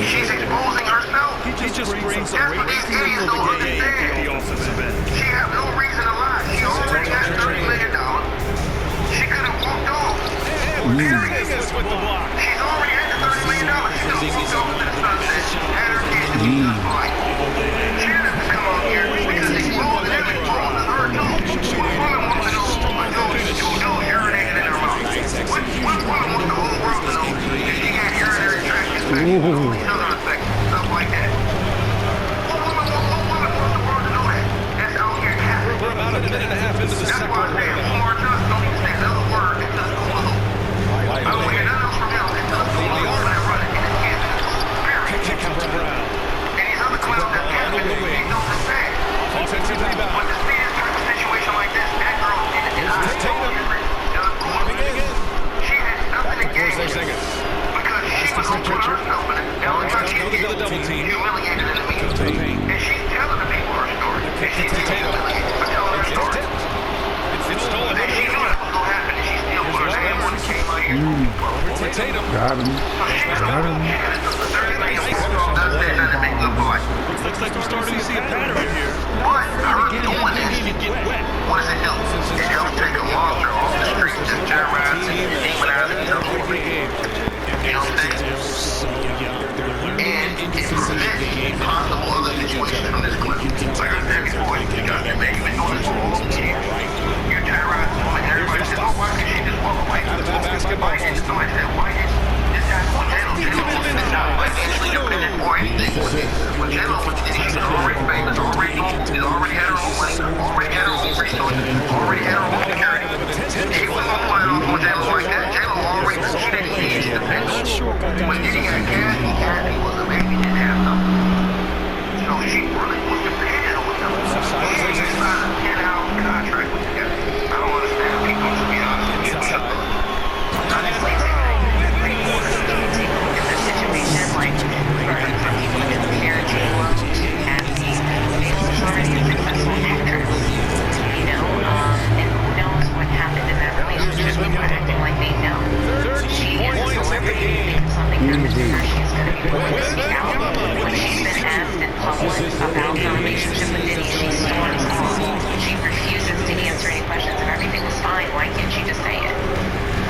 She's exposing herself. He just brings a That's what these idiots don't understand. the offensive end. She has no reason to lie. She already has $30 million. She could have walked off. Period. She's already had the $30 million. She could have walked off into the sunset. Had her kids and she just fine. She didn't have to come out here because exposing everyone on her too. What woman wants to know a dog urinating in her mouth? What woman wants the whole world to know if she had urinary tract infection? Stuff like that. What woman wants the world to know that? That's out here happening. We're about a minute and a half into the second That's why I say Lamar Johnson don't even say another word until it's over. I don't hear nothing else from him until it's over. When I run it in his kids in his spirit. kick out to Brown. And these other clowns that happen, they know the fact. Offensive rebound. When the speed is in a situation like this, that girl in I told you, she has nothing to gain because she was going to put herself in it. Humiliated in the meeting. And she's telling the people her story. And she's humiliated for telling her story. It's stolen. And she knew that was going to happen, and she still put her hand when it came out here. Tatum. Got him. Got him. Looks like we're starting to see a pattern here. But her doing this, what does it do? It helps take a monster off the street, just terrorizing and demonizing her whole game. You know what I'm saying? And it prevents possible other situations from this clip. Like I said before, you got to make it doing this for all the years. You terrorize the woman, everybody says, oh, why can't she just walk away? Why didn't somebody say, why didn't this guy go jail? It's not financially dependent or anything. When J-Lo went to she's already famous, already had her own money, already had her own resources, already had her own security. She wasn't going to fight off on J-Lo like that. J-Lo already, she didn't need it, she depended. When Diddy got Kathy was a baby, didn't have nothing. So she really was dependent on them. She signed a 10-hour contract with the guy. I don't understand people, to be honest with you. Like for people to compare J-Lo to Kathy, she's already a successful actress, you know, and who knows what happened in that relationship, but we're acting like they know. She is a celebrity, if something happens to her, she's going to be willing to speak out. When she's been asked in public about her relationship with Diddy, she storms off. She refuses to answer any questions. If everything was fine, why can't she just say it?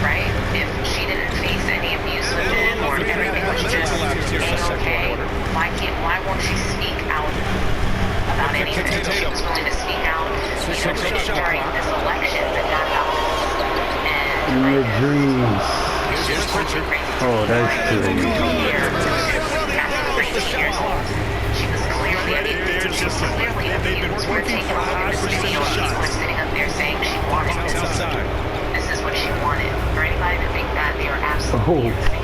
Right? If she didn't face any abuse with him or everything was just okay, why won't she speak out about anything? She was willing to speak out, during this election, but not about this. In your dreams. Oh, that's crazy. She was clearly abused. We're taking a look at this video. She's sitting up there saying she wanted this. This is what she wanted. For anybody to think that, they are absolutely insane.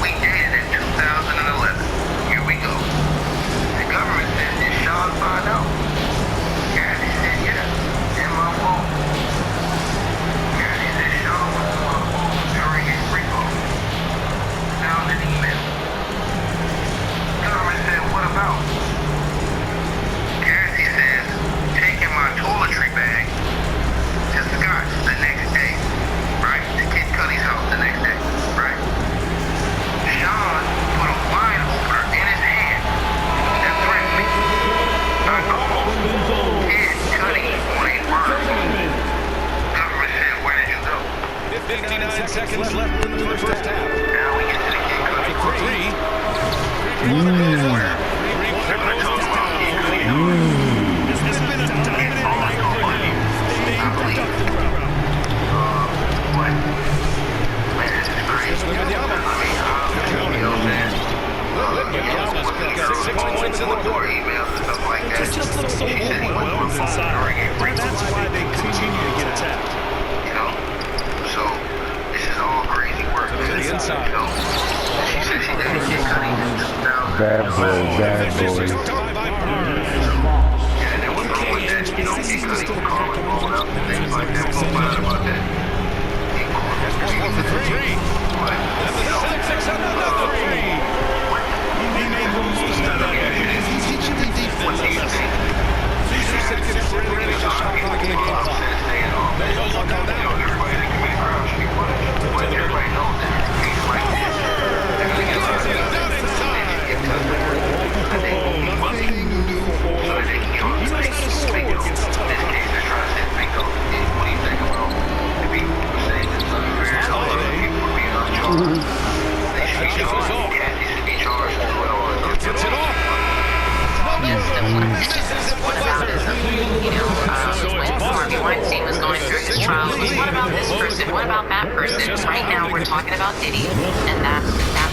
We dated in 2011. Here we go. The government says This has been a dominant night already. Staying productive throughout. Just looks so overwhelmed inside. That's why they continue to get attacked. You know, so this is all crazy work. To the inside. You know, she said she didn't get cutting in 2000. Bad boy, bad boy. Yeah, and then what's wrong with that? You don't get cutting for calling blowing up and things like that. What's bad about that? That's 1 for 3. What? That's a 6 another 3. He made the most of that. He's teaching the defense a lesson. These are sitting in for the shot for the game clock. They don't look on that. Everybody that can make crowd should be punished. But everybody knows that. He's like this. They're going to get a lot of people. Nothing new for So they can get on the face. They do. In this case, they're trying to say, Bingo, what do you think about the people who say this unfair? All of the people are being uncharged. They should be charged. Yeah, they should be charged as well. gets it off. Yes, what about this? You know, when Harvey Weinstein was going through his trial, what about this person? What about that person? Right now, we're talking about Diddy, and that's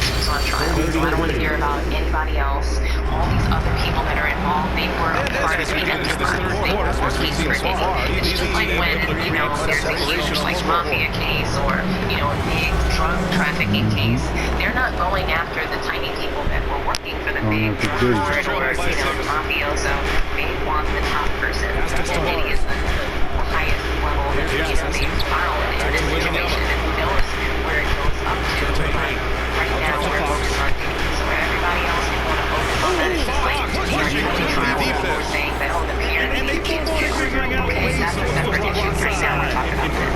who's on trial. So I don't want to hear about anybody else. All these other people that are involved, they were a part of the enterprise. They were working for Diddy. It's just like when, you know, there's a huge, like, mafia case or, you know, a big drug trafficking case. They're not going after the tiny people that were working for the big drug lord or, you know, the mafioso. They want the top person. And Diddy is the highest level that, you know, they file in this situation. And who knows where it goes up to. But right now, we're focused on Diddy. So everybody else can want to focus on that. It's just like the County trial where we're saying that, oh, the PNP can't do it. Okay, that's a separate issue. Right now, we're talking about this.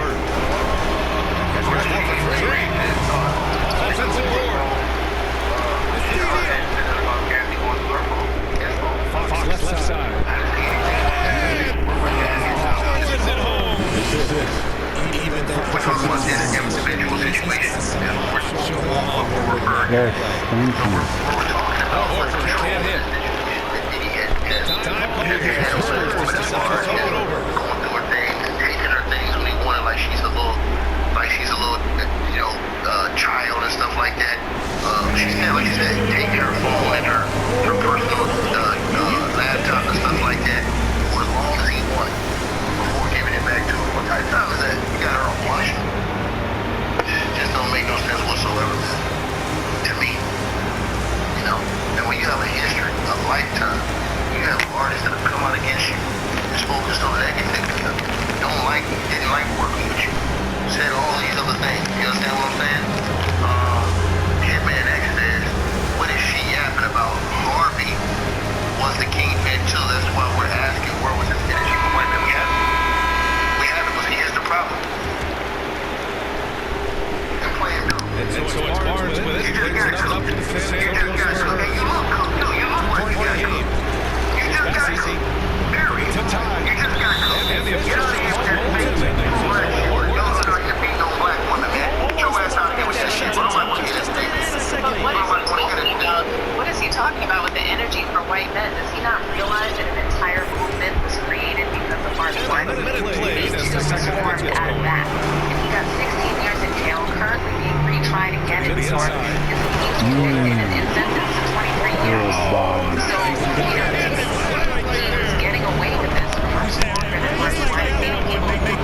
Offensive board. Fox left side. Is it home? Even though We're talking about this individual situation. And what we're referring to. Yes, thank you. We're talking about what control can't hit. that Diddy has. Time As far as going through her things and taking her things when he wanted, like she's a little, you know, child and stuff like that. She said, like she said, taking her phone and her personal laptop and stuff like that for as long as he wanted before giving it back to her. What type of time is that? You got her on punishment. Just don't make no sense whatsoever to me. You know, and when you have a history, a lifetime, you have artists that have come out against you, just focused on negativity, don't like you, didn't like working with you, said all these other things. You understand what I'm saying? Hitman X says, what is she yapping about? Harvey was the kingpin too. That's why we're asking, where was his energy for white men? We have it, but here's the problem. They're playing dumb. And so it's Barnes with it. You just got cooked. You just got cooked. And you look cooked too. You look like you got cooked. You just got cooked. Period. You just got cooked. Get out of here with that fake black shit. Y'all look like you beat no black woman, man. Get your ass out of here with that shit. What do I want to get this thing? But what is he talking about with the energy for white men? Does he not realize that an entire movement was created because of Harvey Weinstein? These two was formed out of that. And he got 16 years in jail, currently being retried again in court. His convicted and sentenced to 23 years. So, you know, he was getting away with this for much longer than Harvey Weinstein. That started in 2017.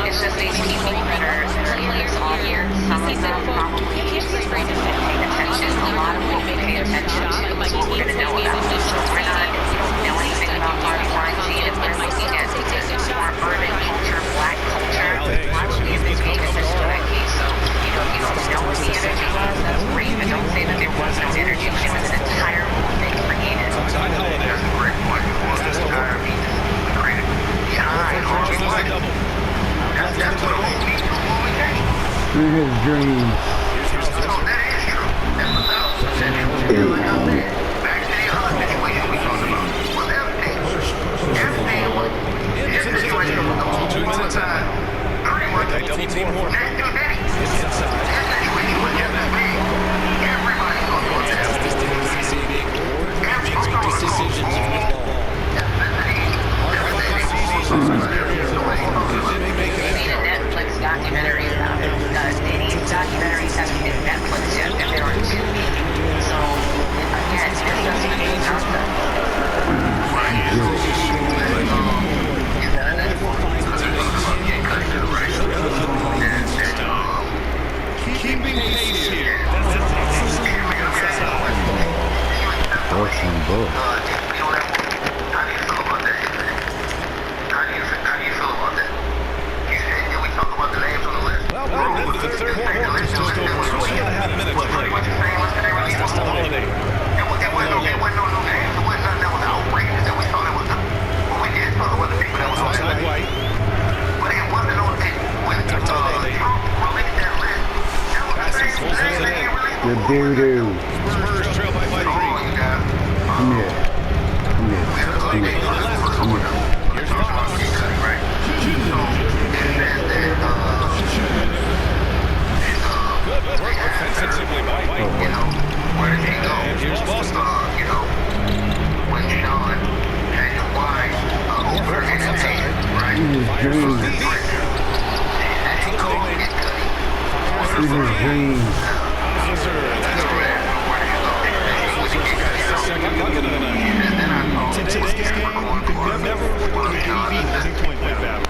It's just these people that are leaders all year. Some of them probably just paying attention. A lot of them pay attention to what we're going to know about this. So we're not, we don't know anything about Harvey Weinstein. If we're looking at more urban culture, black culture, watch the investigation to that case. So, you know, if you don't know what the energy was, that's great. But don't say that there was no energy. It was an entire movement created. That's a great point. This entire movement created behind Harvey Weinstein. That's what a whole people moving at. Through his dreams. So that is true. That's 1,000% true. Back to the 100. boy. You know that? How do you feel about that? How do you feel about that? You said, did we talk about the names on the list? Well, we're into the third quarter. Just over 2.5 minutes to play. That's the Holiday. It wasn't no names. It wasn't nothing that was outrageous that we thought it was. Well, we did talk about the people that was on Outside that list. White. But it wasn't on it. When Trump released that list, that was the same Pulls thing it that in. he released. The doo-doo. Spurs trail by 3. Oh, you got Come here. Come here. Come here. Come here. Here's Fox. right? So, it says that, Good work offensively by White. you know, where did he go? And here's Boston. You know, when Sean had to wide over in his head, right? Dreams. This is dreams. Second bucket of the night. In today's game, you can never compete in two-point battle.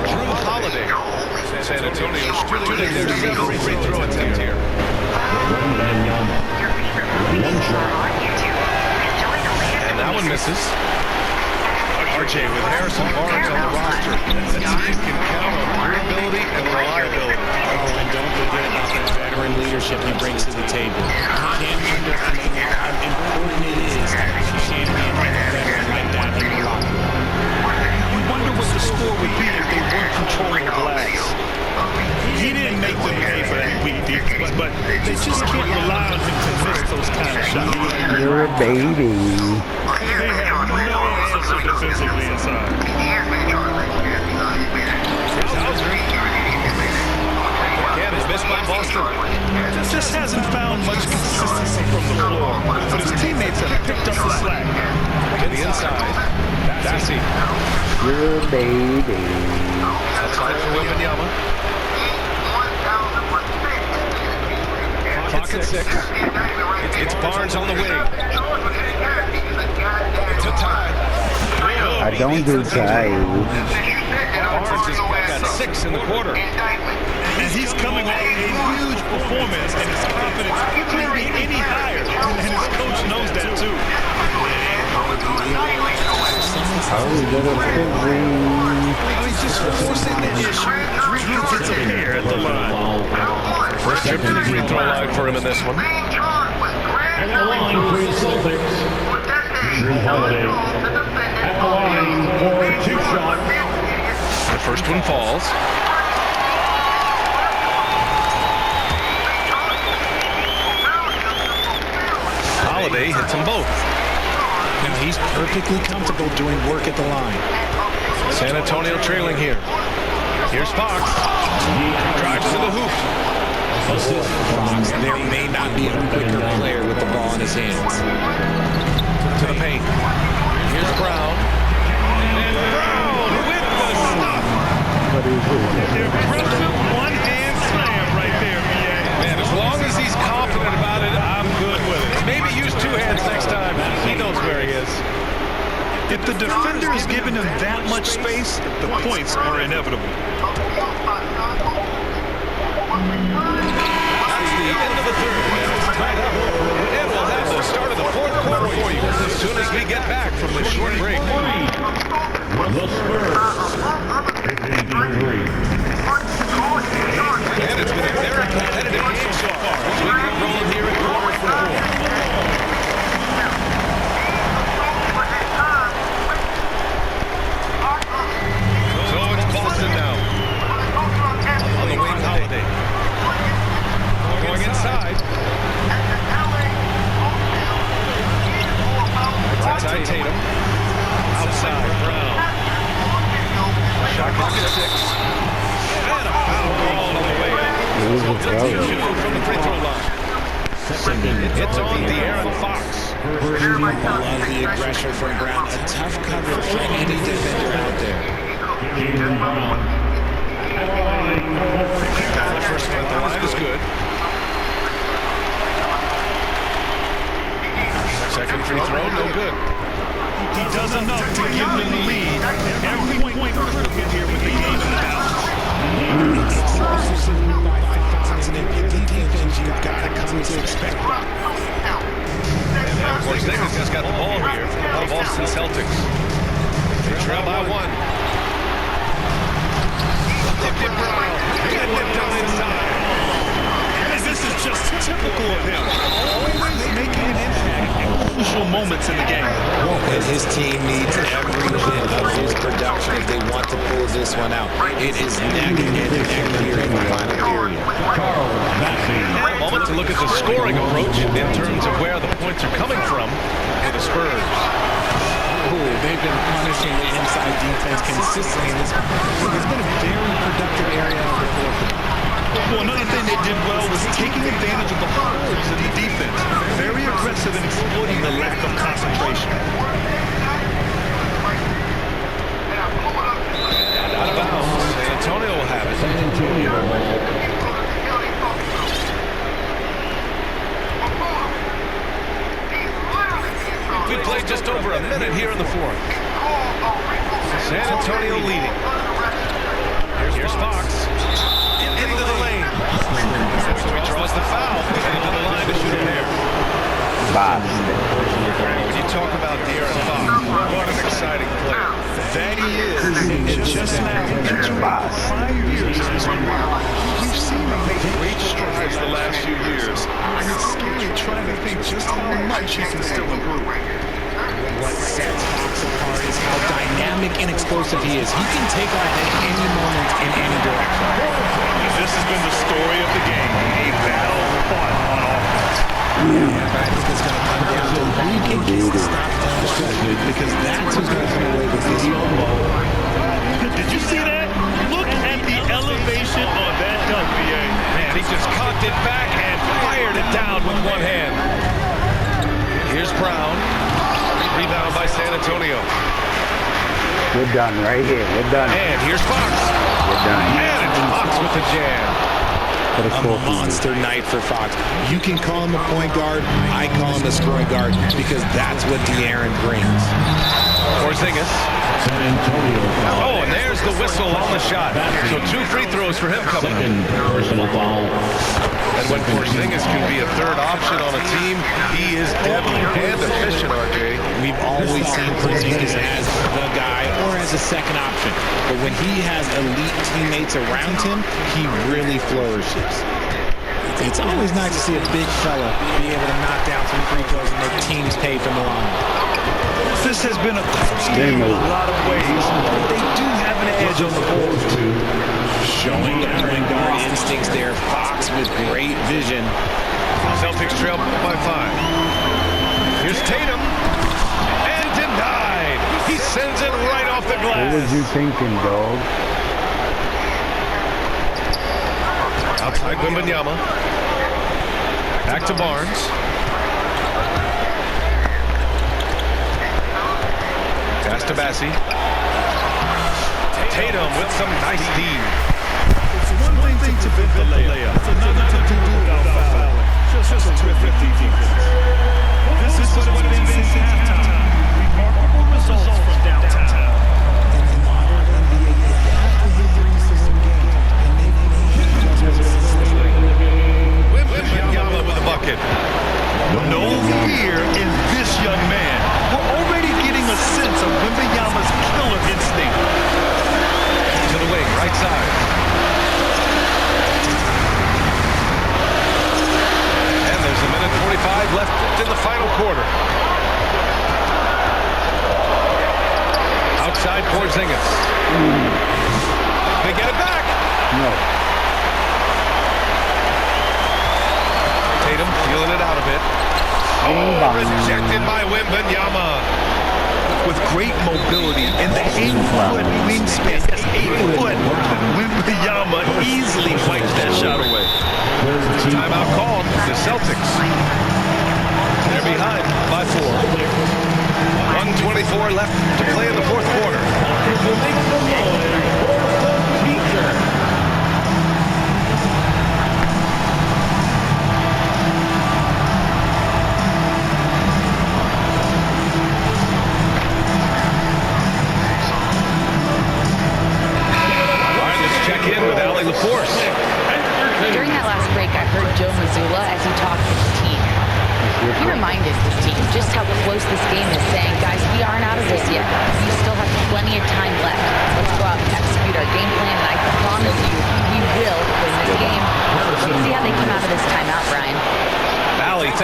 Drew Holiday. San Antonio shooting their 7th free throw attempt here. And that one misses. RJ with Harrison Barnes on the roster. The team can count on durability and reliability. Oh, and don't forget about that veteran leadership he brings to the table. You can't underestimate how important it is to champion a veteran like that in the locker room. You wonder what the score would be if they weren't controlling the glass. He didn't make them pay for that weak defense, but they just can't rely on him to miss those kind of shots. You're a baby. They have no answer defensively inside. Again, it's missed by Boston. Just hasn't found much consistency from the floor, but his teammates have picked up the slack. To the inside, Dassey. You're a baby. Outside for Wembanyama. Clock at 6. It's Barnes on the wing. It's a tie. I don't do time. Barnes has got 6 in the quarter. And he's coming off a huge performance, and his confidence couldn't be any higher. And his coach knows that, too. He's just forcing the issue. Drew gets a pair at the line. First trip to the free throw line for him in this one. At the line for the Celtics, Drew Holiday. At the line for 2 shots. The first one falls. Holiday hits them both. Now he's perfectly comfortable doing work at the line. San Antonio trailing here. Here's Fox. Drives to the hoop. Assist Fox. There may not be a quicker player with the ball in his hands. To the paint. Here's Brown. And Brown with the stop. Impressive one-hand slam right there, BA. Man, as long as he's confident about it, I'm good with it. Maybe use 2 hands next time. He knows where he is. If the defender is giving him that much space, the points are inevitable. That's the end of the third. It's tied up. And we'll have the start of the fourth quarter for you as soon as we get back from this short break. The Spurs. 53. And it's been a very competitive game so far as we get rolling here in quarter 4. So it's Boston now. On the wing, Holiday. Going inside. Outside Tatum. Outside Brown. Shot clock at 6. And a foul ball on the way in. From the free throw line. It's on De'Aaron Fox. Love the aggression from Brown. A tough cover for any defender out there. Jaylen Brown. At the line for The first one at the line is good. Second free throw, no good. He does enough to give them the lead. Every point critical here with the game in the balance. reason to expect that. And Porzingis has got the ball here for the Boston Celtics. They trail by 1. Look at Brown. Getting it down inside. And this is just typical of him. Always making an impact in crucial moments in the game. And his team needs every bit of his production if they want to pull this one out. It is neck and neck here in the final period. A moment to look at the scoring approach in terms of where the points are coming from for the Spurs. They've been punishing the inside defense consistently in this. It's been a very productive area of the floor. Well, another thing they did well was taking advantage of the holes in the defense. Very aggressive in exploiting the lack of concentration. And out of bounds, San Antonio will have it. San Antonio. We played just over a minute here in the fourth. San Antonio leading. Here's Fox. Into the lane. So he draws the foul. Into the line to shoot a pair. When you talk about De'Aaron Fox, what an exciting player. That he is. And just now, entering 5 years in this league. We've seen him make great strides the last few years. And it's scary trying to think just how much he can still improve. What sets Fox apart is how dynamic and explosive he is. He can take off at any moment in any direction. This has been the story of the game. A battle fought on offense. But I think it's going to come down to who can get the stop down the stretch, because that's who's going to come away with this one. Did you see that? Look at the elevation on that dunk, BA. Man, he just cocked it back and fired it down with one hand. Here's Brown. Rebound by San Antonio. We're done right here. We're done. And here's Fox. We're done. And it's Fox with the jam. A monster night for Fox. You can call him a point guard. I call him a scoring guard because that's what De'Aaron brings. Porzingis. San Antonio. Oh, and there's the whistle on the shot. So 2 free throws for him coming. Second personal foul. And when Porzingis can be a third option on a team, he is deadly and efficient, RJ. We've always seen Porzingis as the guy or as a second option. But when he has elite teammates around him, he really flourishes. It's always nice to see a big fella be able to knock down some free throws and make teams pay from the line. This has been a close game in a lot of ways, but they do have an edge on the board. Showing the point guard instincts there. Fox with great vision. Celtics trail by 5. Here's Tatum. And denied. He sends it right off the glass. What was you thinking, dog? Outside Wembanyama. Back to Barnes. Pass to Bassi. Tatum with some nice D. It's one thing to bend the layup. It's another to do it without fouling. Just a terrific defense. This is what it is in halftime. Remarkable results from downtown. Wembanyama with a bucket. No fear in this young man. We're already getting a sense of Wembanyama's killer instinct. To the wing, right side. And there's a minute 45 left in the final quarter. Outside Porzingis. They get it back. No. Tatum feeling it out a bit. Oh, rejected by Wembanyama. With great mobility and the 8-foot wingspan. Yes, 8 foot. Wembanyama easily wipes that shot away. Timeout called. The Celtics. They're behind by 4. 1:24 left to play in the fourth quarter. During that last break, I heard Joe Mazzulla as he talked reminded the team just how close this game is, saying, guys, we aren't out of this yet. We still have plenty of time left. Let's go out and execute our game plan, and I promise you, we will win this game. Let's see how they come out of this timeout, Brian. Valley